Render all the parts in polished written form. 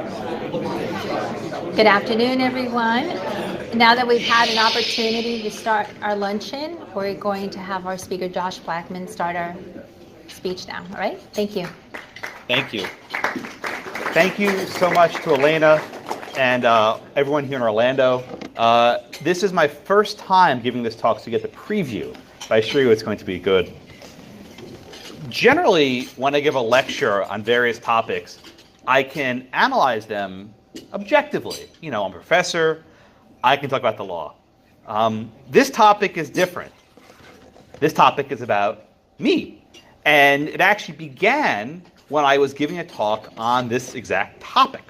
Good afternoon, everyone. Now that we've had an opportunity to start our luncheon, we're going to have our speaker, Josh Blackman, start our speech now. All right? Thank you. Thank you. Thank you so much to Elena and everyone here in Orlando. This is my first time giving this talk, so you get the preview. But I assure you it's going to be good. Generally, when I give a lecture on various topics, I can analyze them objectively. You know, I'm a professor. I can talk about the law. This topic is different. This topic is about me. And it actually began when I was giving a talk on this exact topic.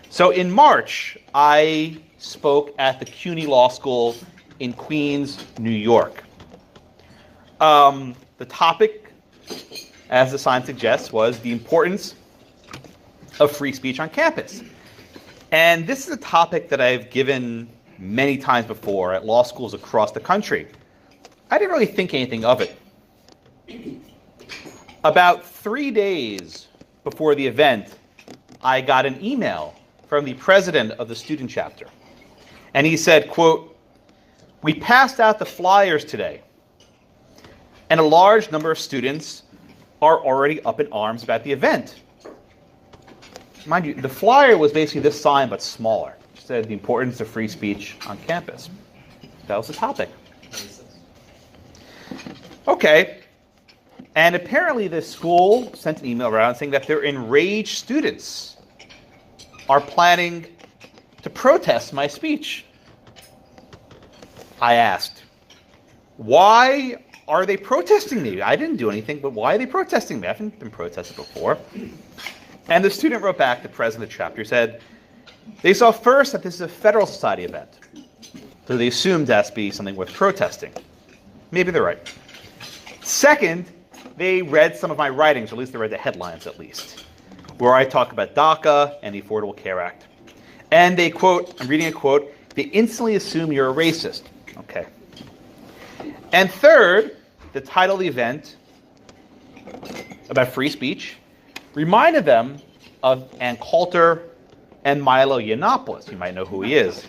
So in March, I spoke at the CUNY Law School in Queens, New York. The topic, as the sign suggests, was the importance of free speech on campus. And this is a topic that I've given many times before at law schools across the country. I didn't really think anything of it. About 3 days before the event, I got an email from the president of the student chapter. And he said, quote, "We passed out the flyers today, and a large number of students are already up in arms about the event." Mind you, the flyer was basically this sign, but smaller. It said the importance of free speech on campus. That was the topic. Okay. And apparently the school sent an email around saying that their enraged students are planning to protest my speech. I asked, why are they protesting me? I didn't do anything, but why are they protesting me? I haven't been protested before. And the student wrote back, the president of the chapter said, they saw first that this is a Federalist Society event. So they assumed that to be something worth protesting. Maybe they're right. Second, they read some of my writings, or at least they read the headlines at least, where I talk about DACA and the Affordable Care Act. And they quote, I'm reading a quote, they instantly assume you're a racist. Okay. And third, the title of the event about free speech reminded them of Ann Coulter and Milo Yiannopoulos. You might know who he is.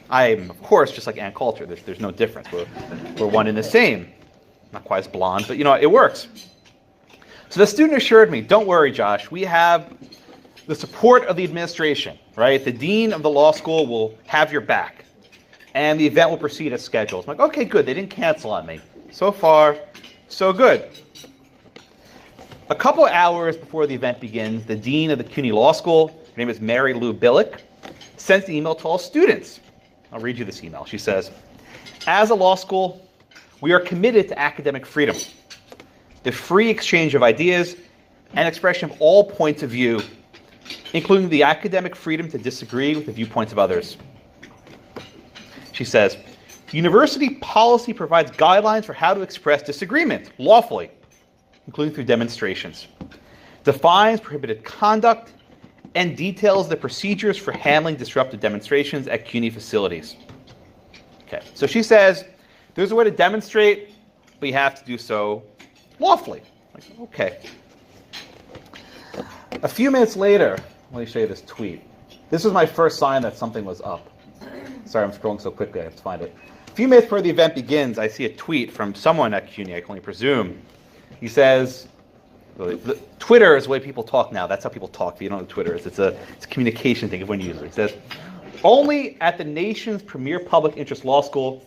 I am, of course, just like Ann Coulter. There's no difference. We're one and the same. Not quite as blonde, but, you know, it works. So the student assured me, don't worry, Josh. We have the support of the administration, right? The dean of the law school will have your back. And the event will proceed as scheduled. I'm like, okay, good. They didn't cancel on me. So far, so good. A couple of hours before the event begins, the dean of the CUNY Law School, her name is Mary Lou Billick, sends an email to all students. I'll read you this email. She says, as a law school, we are committed to academic freedom, the free exchange of ideas, and expression of all points of view, including the academic freedom to disagree with the viewpoints of others. She says, university policy provides guidelines for how to express disagreement lawfully, including through demonstrations, defines prohibited conduct, and details the procedures for handling disruptive demonstrations at CUNY facilities. Okay, so she says, there's a way to demonstrate, but you have to do so lawfully. Like, okay. A few minutes later, let me show you this tweet. This was my first sign that something was up. Sorry, I'm scrolling so quickly, I have to find it. A few minutes before the event begins, I see a tweet from someone at CUNY, I can only presume. He says, Twitter is the way people talk now. That's how people talk. If you don't know what Twitter is, it's a communication thing, everyone uses it. He says, only at the nation's premier public interest law school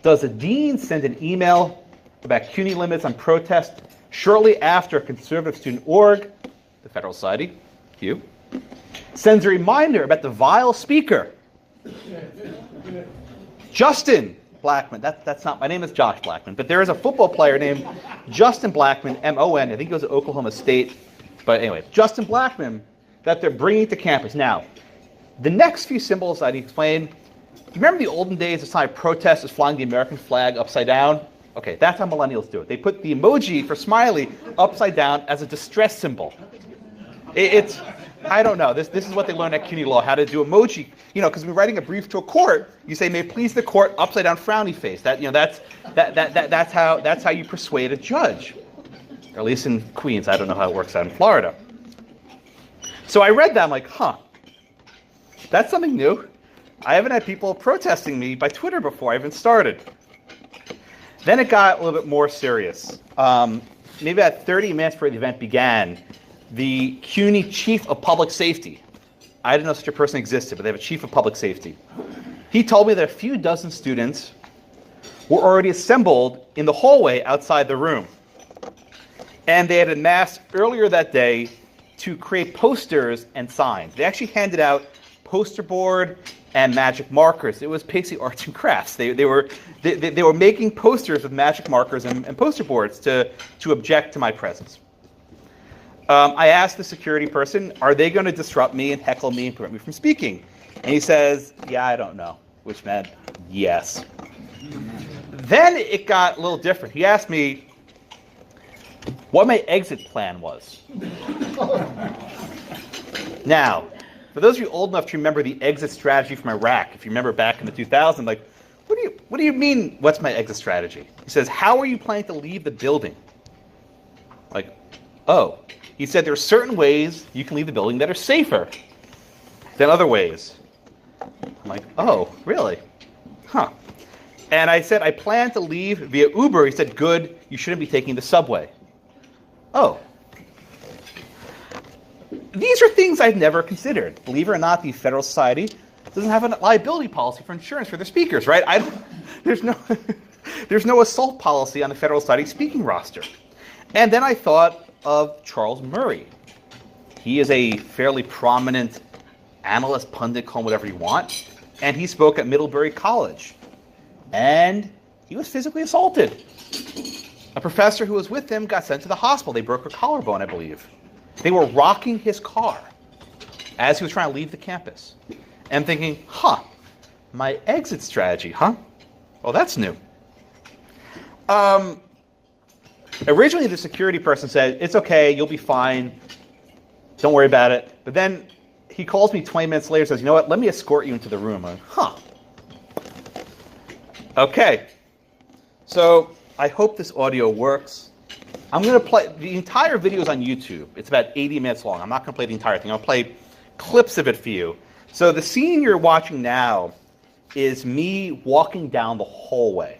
does a dean send an email about CUNY limits on protest shortly after a conservative student org, the Federal Society, you, sends a reminder about the vile speaker, Justin Blackman. That's not, my name is Josh Blackman, but there is a football player named Justin Blackman, M-O-N, I think he goes to Oklahoma State, but anyway, Justin Blackman, that they're bringing to campus. Now, the next few symbols I need to explain, you remember the olden days, the sign of protest is flying the American flag upside down? Okay, that's how millennials do it. They put the emoji for smiley upside down as a distress symbol. It's, I don't know. This is what they learned at CUNY Law, how to do emoji. You know, because when writing a brief to a court, you say, "May it please the court," upside down frowny face. That, you know, that's how you persuade a judge. Or at least in Queens. I don't know how it works out in Florida. So I read that, I'm like, huh. That's something new. I haven't had people protesting me by Twitter before I even started. Then it got a little bit more serious. Maybe about 30 minutes before the event began, the CUNY Chief of Public Safety, I didn't know such a person existed, but they have a Chief of Public Safety. He told me that a few dozen students were already assembled in the hallway outside the room. And they had amassed earlier that day to create posters and signs. They actually handed out poster board and magic markers. It was basically arts and crafts. They were making posters with magic markers and poster boards to object to my presence. I asked the security person, are they going to disrupt me and heckle me and prevent me from speaking? And he says, yeah, I don't know, which meant yes. Then it got a little different. He asked me what my exit plan was. Now, for those of you old enough to remember the exit strategy from Iraq, if you remember back in the 2000s, like, what do you mean, what's my exit strategy? He says, how are you planning to leave the building? Like, oh. He said there are certain ways you can leave the building that are safer than other ways. I'm like, oh, really? Huh. And I said, I plan to leave via Uber. He said, good, you shouldn't be taking the subway. Oh. These are things I've never considered. Believe it or not, the Federal Society doesn't have a liability policy for insurance for their speakers, right? There's no assault policy on the Federal Society speaking roster. And then I thought of Charles Murray. He is a fairly prominent analyst, pundit, call him whatever you want, and he spoke at Middlebury College. And he was physically assaulted. A professor who was with him got sent to the hospital. They broke her collarbone, I believe. They were rocking his car as he was trying to leave the campus. And thinking, my exit strategy, Well, that's new. Originally, the security person said, it's okay, you'll be fine. Don't worry about it. But then he calls me 20 minutes later and says, you know what, let me escort you into the room. I'm like, Okay. So I hope this audio works. I'm going to play, the entire video is on YouTube. It's about 80 minutes long. I'm not going to play the entire thing. I'll play clips of it for you. So the scene you're watching now is me walking down the hallway.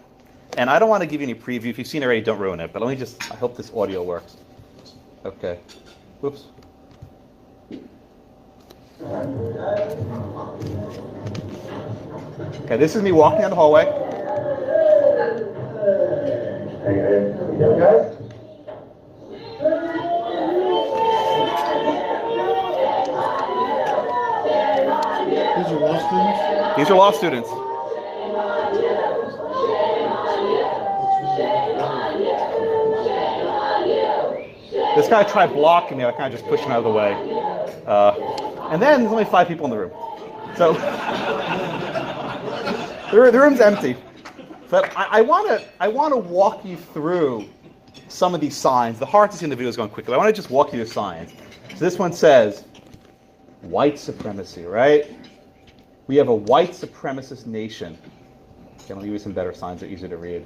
And I don't want to give you any preview. If you've seen it already, don't ruin it. But let me I hope this audio works. Okay. Oops. Okay, this is me walking down the hallway. These are law students? These are law students. This guy tried blocking me. I kind of just pushed him out of the way. And then there's only 5 people in the room. So the room's empty. But I want to walk you through some of these signs. The hard to see in the video is going quickly. I want to just walk you through signs. So this one says white supremacy, right? We have a white supremacist nation. Okay, let me give you some better signs that are easier to read.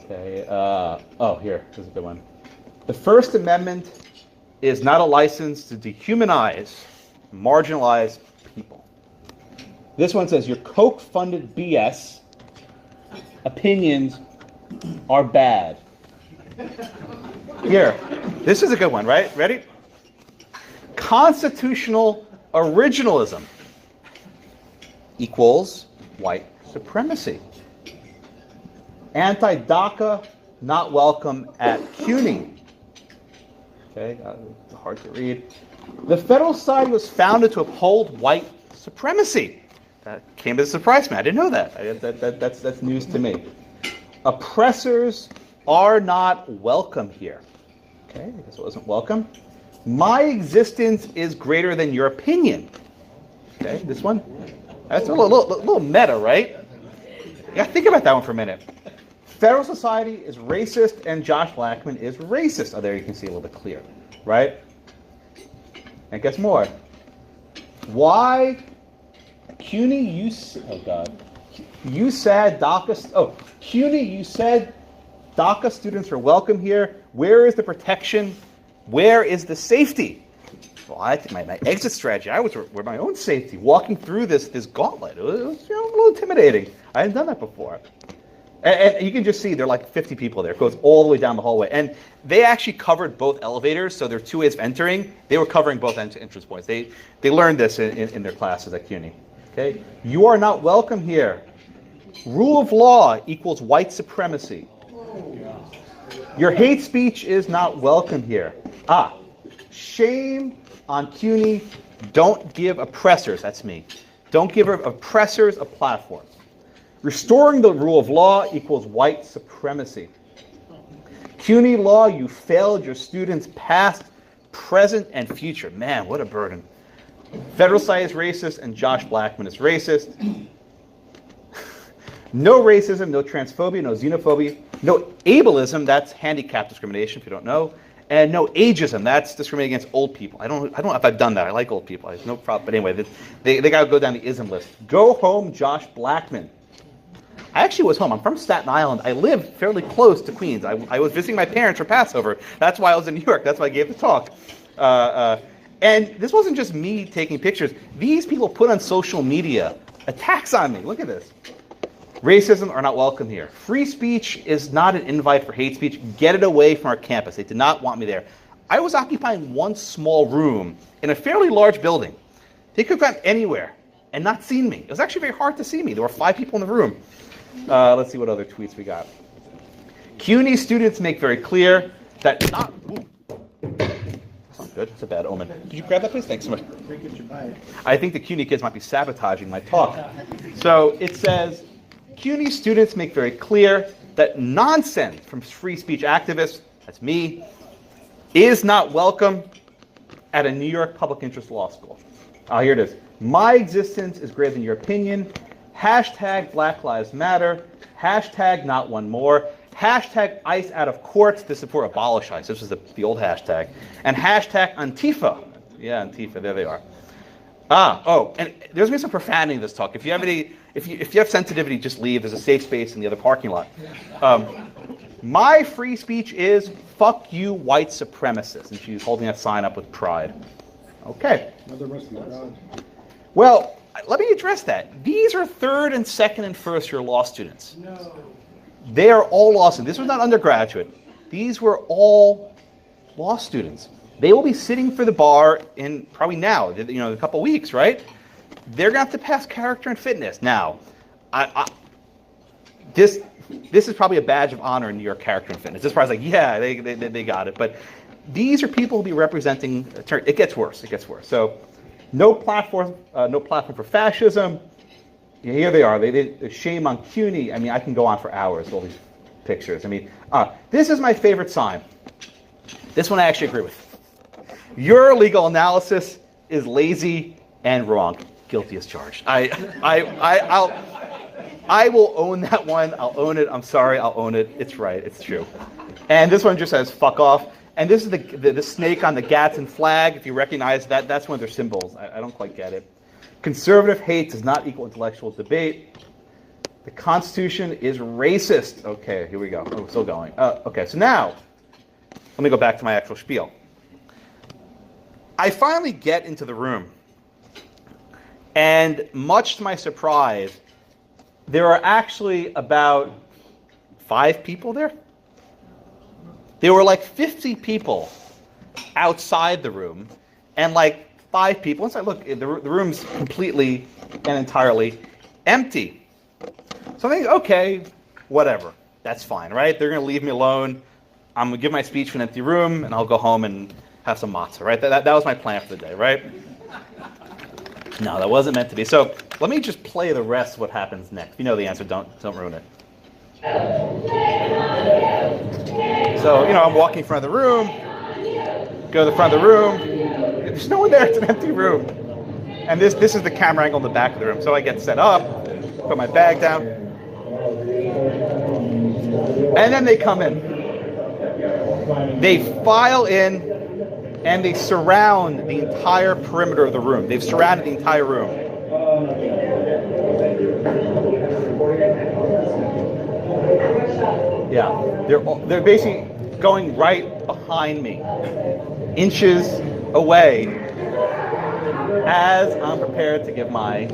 Okay. Here. This is a good one. The First Amendment is not a license to dehumanize, marginalize people. This one says your Koch-funded BS opinions are bad. Here, this is a good one, right? Ready? Constitutional originalism equals white supremacy. Anti-DACA, not welcome at CUNY. Okay, hard to read. The Federal Society was founded to uphold white supremacy. That came as a surprise to me. I didn't know that. That's news to me. Oppressors are not welcome here. Okay, I guess it wasn't welcome. My existence is greater than your opinion. Okay, this one. That's a little meta, right? Yeah, think about that one for a minute. Federal Society is racist, and Josh Blackman is racist. Oh, there you can see a little bit clear, right? And guess more. Why CUNY, you said DACA, CUNY, you said DACA students are welcome here. Where is the protection? Where is the safety? Well, I think my exit strategy, I was for my own safety, walking through this gauntlet. It was a little intimidating. I hadn't done that before. And you can just see there are like 50 people there. It goes all the way down the hallway. And they actually covered both elevators, so there are two ways of entering. They were covering both entrance points. They learned this in their classes at CUNY. Okay? You are not welcome here. Rule of law equals white supremacy. Your hate speech is not welcome here. Shame on CUNY. Don't give oppressors, that's me, don't give oppressors a platform. Restoring the rule of law equals white supremacy. CUNY law, you failed your students past, present, and future. Man, what a burden. Federalist is racist and Josh Blackman is racist. No racism, no transphobia, no xenophobia, no ableism, that's handicap discrimination if you don't know, and no ageism, that's discriminating against old people. I don't know if I've done that. I like old people. I have no problem. But anyway, they got to go down the ism list. Go home, Josh Blackman. I actually was home. I'm from Staten Island. I live fairly close to Queens. I was visiting my parents for Passover. That's why I was in New York. That's why I gave the talk. And this wasn't just me taking pictures. These people put on social media attacks on me. Look at this. Racism are not welcome here. Free speech is not an invite for hate speech. Get it away from our campus. They did not want me there. I was occupying one small room in a fairly large building. They could have gone anywhere and not seen me. It was actually very hard to see me. There were 5 people in the room. Let's see what other tweets we got. CUNY students make very clear that not... Ooh. That's not good. That's a bad omen. Did you grab that, please? Thanks so much. I think the CUNY kids might be sabotaging my talk. So it says... CUNY students make very clear that nonsense from free speech activists, that's me, is not welcome at a New York public interest law school. Here it is. My existence is greater than your opinion. Hashtag Black Lives Matter. Hashtag not one more. Hashtag ICE out of courts. This is for abolish ICE. This is the old hashtag. And hashtag Antifa. Yeah, Antifa. There they are. And there's going to be some profanity in this talk. If you have any... If you have sensitivity, just leave. There's a safe space in the other parking lot. My free speech is fuck you, white supremacists. And she's holding that sign up with pride. Okay. Well, let me address that. These are 3rd and 2nd and 1st year law students. No. They are all law students. This was not undergraduate. These were all law students. They will be sitting for the bar in probably now, in a couple weeks, right? They're going to have to pass character and fitness. Now, this is probably a badge of honor in New York, character and fitness. This is probably like, yeah, they got it. But these are people who will be representing. It gets worse. It gets worse. So, no platform for fascism. Here they are. They shame on CUNY. I mean, I can go on for hours. All these pictures. I mean, this is my favorite sign. This one I actually agree with. Your legal analysis is lazy and wrong. Guilty as charged. I will own that one. I'll own it. I'm sorry. I'll own it. It's right. It's true. And this one just says "fuck off." And this is the snake on the Gadsden flag. If you recognize that, that's one of their symbols. I don't quite get it. Conservative hate does not equal intellectual debate. The Constitution is racist. Okay, here we go. Oh, still going. Okay, so now let me go back to my actual spiel. I finally get into the room. And much to my surprise, there are actually about 5 people there. There were like 50 people outside the room and like 5 people inside. Look, the room's completely and entirely empty. So I think, okay, whatever. That's fine, right? They're going to leave me alone. I'm going to give my speech in an empty room and I'll go home and have some matzah, right? That was my plan for the day, right? No, that wasn't meant to be. So let me just play the rest of what happens next. If you know the answer, don't ruin it. So, I'm walking in front of the room, go to the front of the room. There's no one there. It's an empty room. And this is the camera angle in the back of the room. So I get set up, put my bag down. And then they come in. They file in. And they surround the entire perimeter of the room. They've surrounded the entire room. Yeah, they're basically going right behind me, inches away. as I'm prepared to give my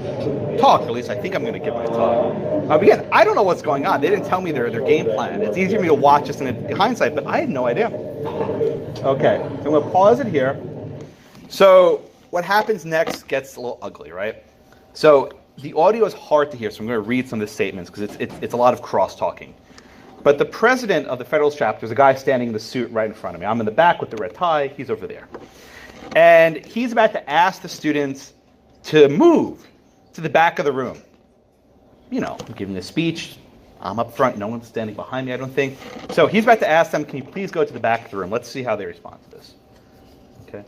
talk, or at least I think I'm going to give my talk. Again, I don't know what's going on. They didn't tell me their game plan. It's easier for me to watch this in hindsight, but I had no idea. Okay, so I'm going to pause it here. So what happens next gets a little ugly, right? So the audio is hard to hear, so I'm going to read some of the statements because it's a lot of cross-talking. But the president of the Federalist chapter is a guy standing in the suit right in front of me. I'm in the back with the red tie. He's over there. And he's about to ask the students to move to the back of the room. You know, I'm giving a speech. I'm up front. No one's standing behind me, I don't think. So he's about to ask them, can you please go to the back of the room? Let's see how they respond to this. Okay.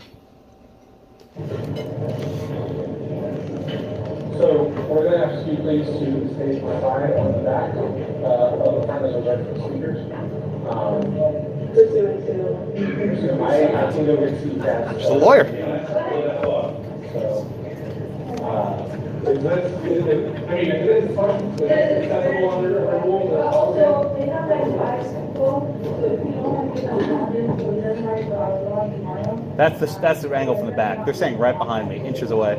So we're going to ask you please to stay quiet on the back of the front as a ready for speakers. I think you'll receive that. Just a lawyer. Is this fun? Is this acceptable under our rules? That's the angle from the back. They're saying right behind me, inches away.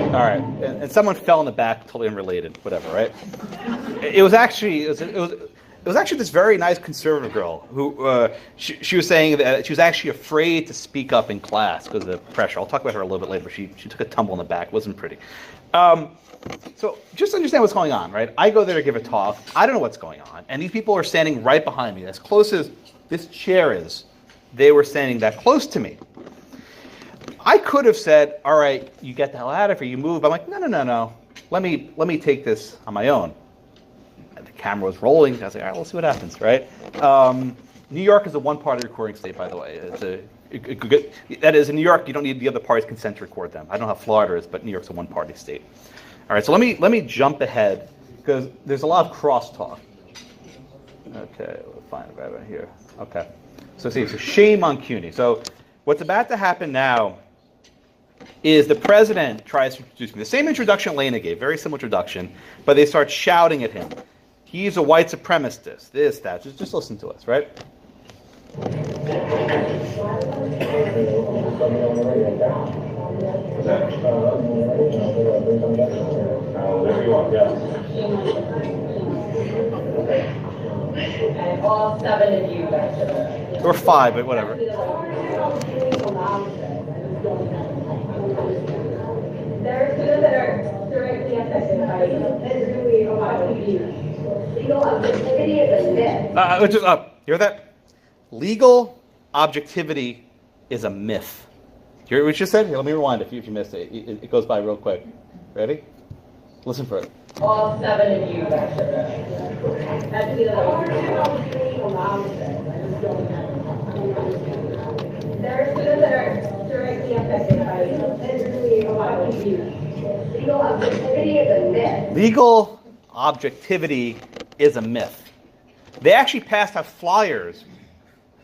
All right, and someone fell in the back, totally unrelated, whatever, right? It was actually this very nice conservative girl who she was saying that she was actually afraid to speak up in class because of the pressure. I'll talk about her a little bit later, but she took a tumble in the back. It wasn't pretty. So just understand what's going on, right? I go there to give a talk. I don't know what's going on, and these people are standing right behind me, as close as this chair is. They were standing that close to me. I could have said, all right, you get the hell out of here, you move. I'm like, no. Let me take this on my own. And the camera was rolling. I was like, all right, we'll see what happens, right? New York is a one-party recording state, by the way. That is, in New York, you don't need the other party's consent to record them. I don't know how Florida is, but New York's a one-party state. All right, so let me jump ahead, because there's a lot of crosstalk. Okay, we'll find it right here. Okay. So see, it's a shame on CUNY. So what's about to happen now is the president tries to introduce me. The same introduction Lena gave, very similar introduction, but they start shouting at him. He's a white supremacist, this, that. Just listen to us, right? And all 7 of you guys. Or 5, but whatever. There are students that are directly affected by legal objectivity is a myth. Just up. Hear that? Legal objectivity is a myth. You hear what you just said? Here, let me rewind if you missed it. It goes by real quick. Ready? Listen for it. All 7 of you guys. That's the other. There are students that are directly affected by legal objectivity is a myth. Legal objectivity is a myth. They actually passed out flyers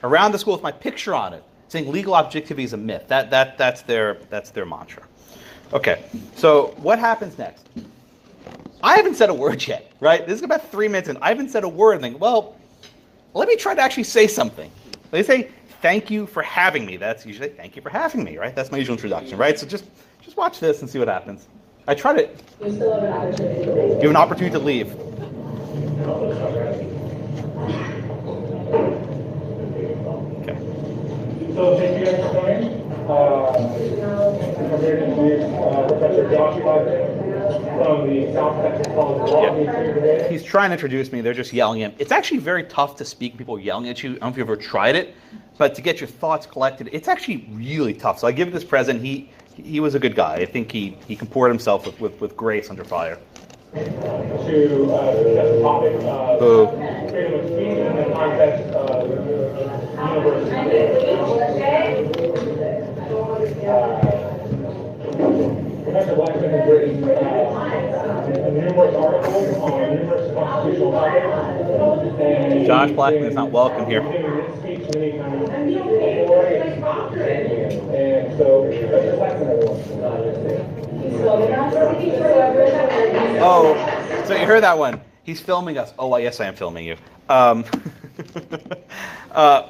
around the school with my picture on it, saying legal objectivity is a myth. That's their mantra. Okay, so what happens next? I haven't said a word yet, right? This is about 3 minutes in. I haven't said a word. And think, well, let me try to actually say something. They say, thank you for having me. That's usually, thank you for having me, right? That's my usual introduction, right? So just watch this and see what happens. I try to You still have an opportunity to leave. give an opportunity to leave. Okay. So thank you guys for coming. I'm here to introduce Professor Josh Blackman from the South Texas College of Law. Yeah. He's trying to introduce me. They're just yelling at him. It's actually very tough to speak. People yelling at you. I don't know if you've ever tried it, but to get your thoughts collected, it's actually really tough. So I give this present. He was a good guy. I think he comported himself with grace under fire. To discuss the topic of freedom of speech in the context of Professor Blackman has written numerous articles on numerous constitutional topics. And Josh Blackman is not welcome here. This speech many times before, and so Professor Blackman, Oh, so you heard that one. He's filming us. Oh, yes, I am filming you.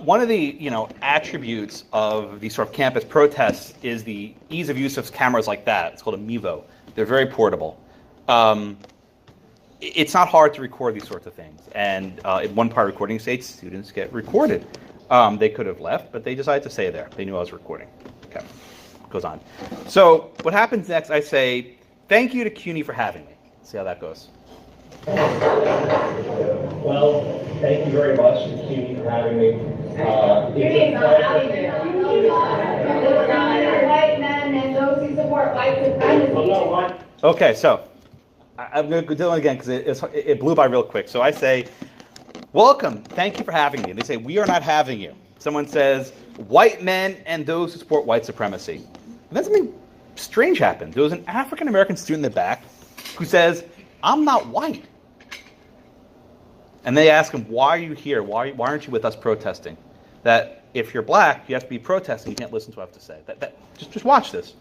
One of the attributes of these sort of campus protests is the ease of use of cameras like that. It's called a Mevo. They're very portable. It's not hard to record these sorts of things. And in one part of recording states, students get recorded. They could have left, but they decided to stay there. They knew I was recording. Okay, goes on. So what happens next? I say, thank you to CUNY for having me. See how that goes. Well, thank you very much to CUNY for having me. White men and those who support white supremacy. Okay, so I'm going to do it again because it blew by real quick. So I say, welcome, thank you for having me. And they say, we are not having you. Someone says, white men and those who support white supremacy. And then something strange happened. There was an African-American student in the back who says, I'm not white. And they ask him, why are you here? Why aren't you with us protesting? That if you're black, you have to be protesting. You can't listen to what I have to say. Just watch this.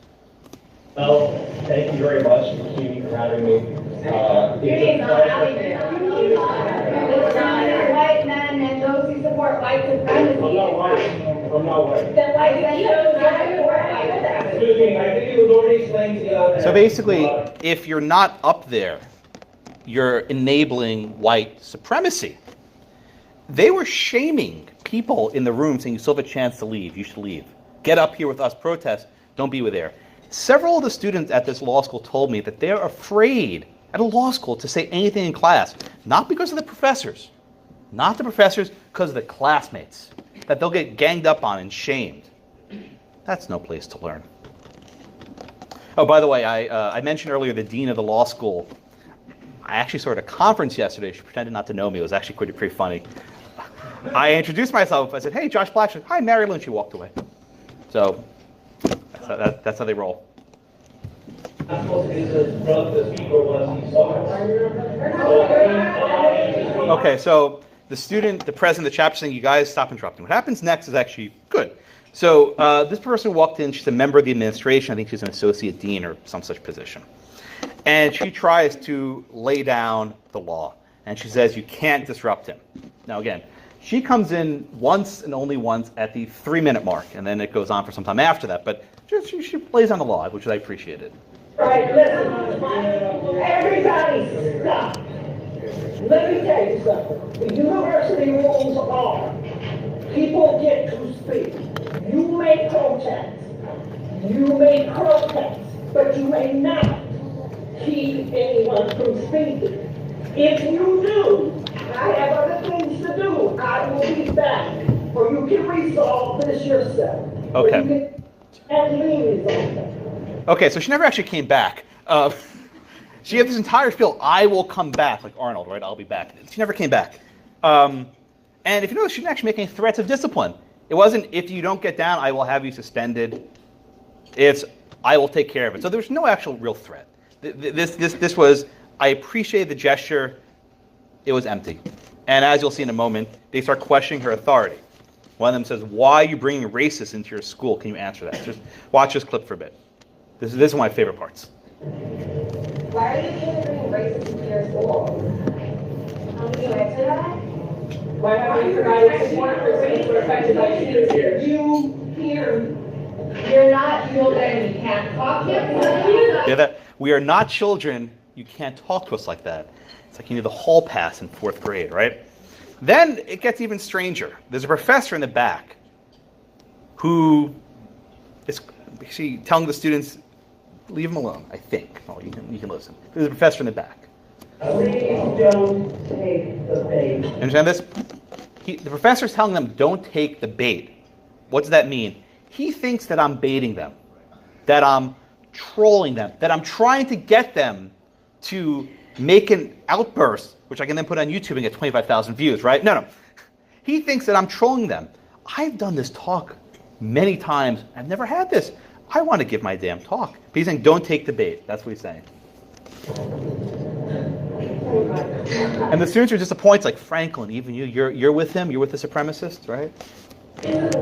Well, thank you very much to CUNY for having me. White men and those who support white supremacy. I'm not white. I'm not white. Then white men support white supremacy. Excuse me, I think it was already explained to you. So basically, if you're not up there, you're enabling white supremacy. They were shaming people in the room, saying you still have a chance to leave. You should leave. Get up here with us, protest. Don't be with there. Several of the students at this law school told me that they're afraid at a law school to say anything in class, not because of the professors, because of the classmates, that they'll get ganged up on and shamed. That's no place to learn. Oh, by the way, I mentioned earlier the dean of the law school. I actually saw her at a conference yesterday. She pretended not to know me. It was actually pretty funny. I introduced myself. I said, hey, Josh Black. She said, hi, Mary Lynn. She walked away. So that's how they roll. Okay, so the president of the chapter saying, you guys stop interrupting. What happens next is actually good. So this person walked in. She's a member of the administration. I think she's an associate dean or some such position. And she tries to lay down the law. And she says, you can't disrupt him. Now, again, she comes in once and only once at the 3-minute mark. And then it goes on for some time after that. But she lays down the law, which I appreciated. All right, listen. Everybody stop. Let me tell you something. The university rules are people get to speak. You may protest. But you may not keep anyone from speaking. If you do, I have other things to do. I will be back. Or you can resolve this yourself. Okay. And leave it. Okay, so she never actually came back. She had this entire spiel, I will come back, like Arnold, right? I'll be back. She never came back. And if you notice, she didn't actually make any threats of discipline. It wasn't, if you don't get down, I will have you suspended. It's, I will take care of it. So there's no actual real threat. This was, I appreciate the gesture. It was empty. And as you'll see in a moment, they start questioning her authority. One of them says, why are you bringing racists into your school? Can you answer that? Just watch this clip for a bit. This is one of my favorite parts. Why are you bringing racism into your school? Can you answer that? Why haven't you provided support for students who are affected by students here? You're not children, you can't talk to us. Yeah, that we are not children. You can't talk to us like that. It's like you need the hall pass in 4th grade, right? Then it gets even stranger. There's a professor in the back who is actually telling the students, leave him alone, I think. Oh, you can listen. There's a professor in the back. Please don't take the bait. Understand this? The professor's telling them, don't take the bait. What does that mean? He thinks that I'm baiting them, that I'm trolling them, that I'm trying to get them to make an outburst, which I can then put on YouTube and get 25,000 views, right? No. He thinks that I'm trolling them. I've done this talk many times. I've never had this. I want to give my damn talk. But he's saying, don't take the bait. That's what he's saying. And the students are disappointed, like, Franklin, even you're with him? You're with the supremacist, right? He is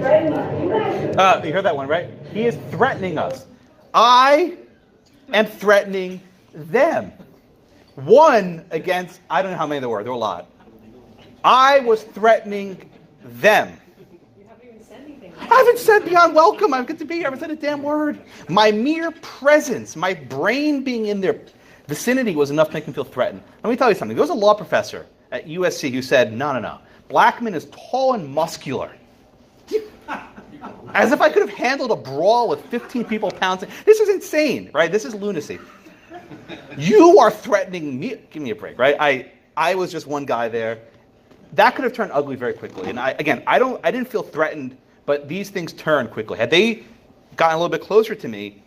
threatening. You heard that one, right? He is threatening us. I am threatening them. One against, I don't know how many there were a lot. I was threatening them. I haven't said beyond welcome. I'm good to be here. I haven't said a damn word. My mere presence, my brain being in their vicinity was enough to make them feel threatened. Let me tell you something. There was a law professor at USC who said, no. Blackman is tall and muscular. As if I could have handled a brawl with 15 people pouncing. This is insane, right? This is lunacy. You are threatening me. Give me a break, right? I was just one guy there. That could have turned ugly very quickly. And I didn't feel threatened, but these things turned quickly. Had they gotten a little bit closer to me,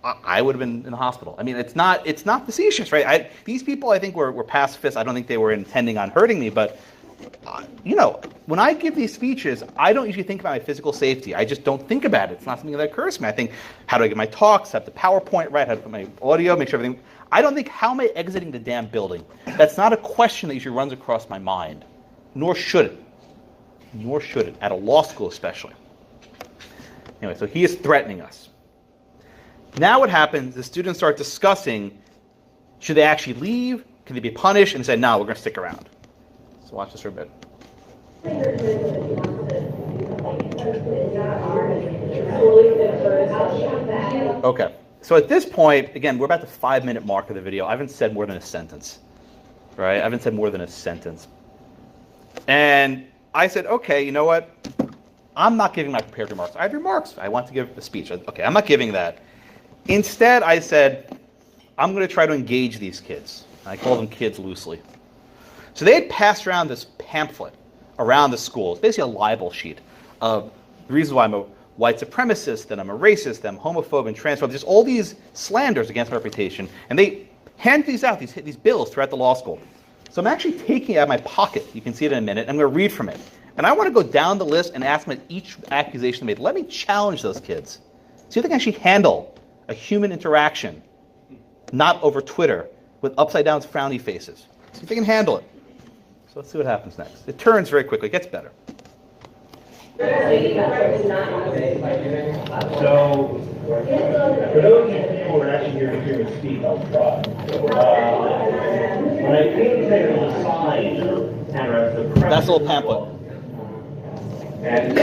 I would have been in the hospital. I mean, it's not facetious, right? These people, I think, were pacifists. I don't think they were intending on hurting me, but when I give these speeches, I don't usually think about my physical safety. I just don't think about it. It's not something that occurs to me. I think, how do I get my talks, have the PowerPoint right, how to put my audio, make sure everything. I don't think, how am I exiting the damn building? That's not a question that usually runs across my mind, nor should it. Nor should it, at a law school especially. Anyway, so he is threatening us. Now what happens, the students start discussing, should they actually leave? Can they be punished? And say, no, we're going to stick around. So watch this for a bit. Okay. So at this point, again, we're about the 5-minute mark of the video. I haven't said more than a sentence. Right? I haven't said more than a sentence. And I said, okay, you know what? I'm not giving my prepared remarks. I have remarks. I want to give a speech. Okay, I'm not giving that. Instead, I said, I'm going to try to engage these kids. I call them kids loosely. So they had passed around this pamphlet around the school. It's basically a libel sheet of the reasons why I'm a white supremacist, that I'm a racist, that I'm homophobe and transphobe. Just all these slanders against my reputation. And they hand these out, these bills throughout the law school. So I'm actually taking it out of my pocket. You can see it in a minute. I'm going to read from it. And I want to go down the list and ask them each accusation they made. Let me challenge those kids. See if they can actually handle a human interaction, not over Twitter, with upside-down frowny faces. See if they can handle it. So let's see what happens next. It turns very quickly. It gets better. So, for those of you who are actually here to hear me speak, I'll try. When I came to say there was a sign, and that's a little pamphlet. And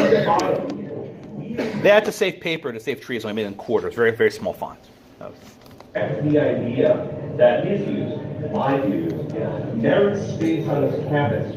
they had to save paper to save trees, so I made it in quarters, very, very small font. the idea that his views, my views, merit space on this campus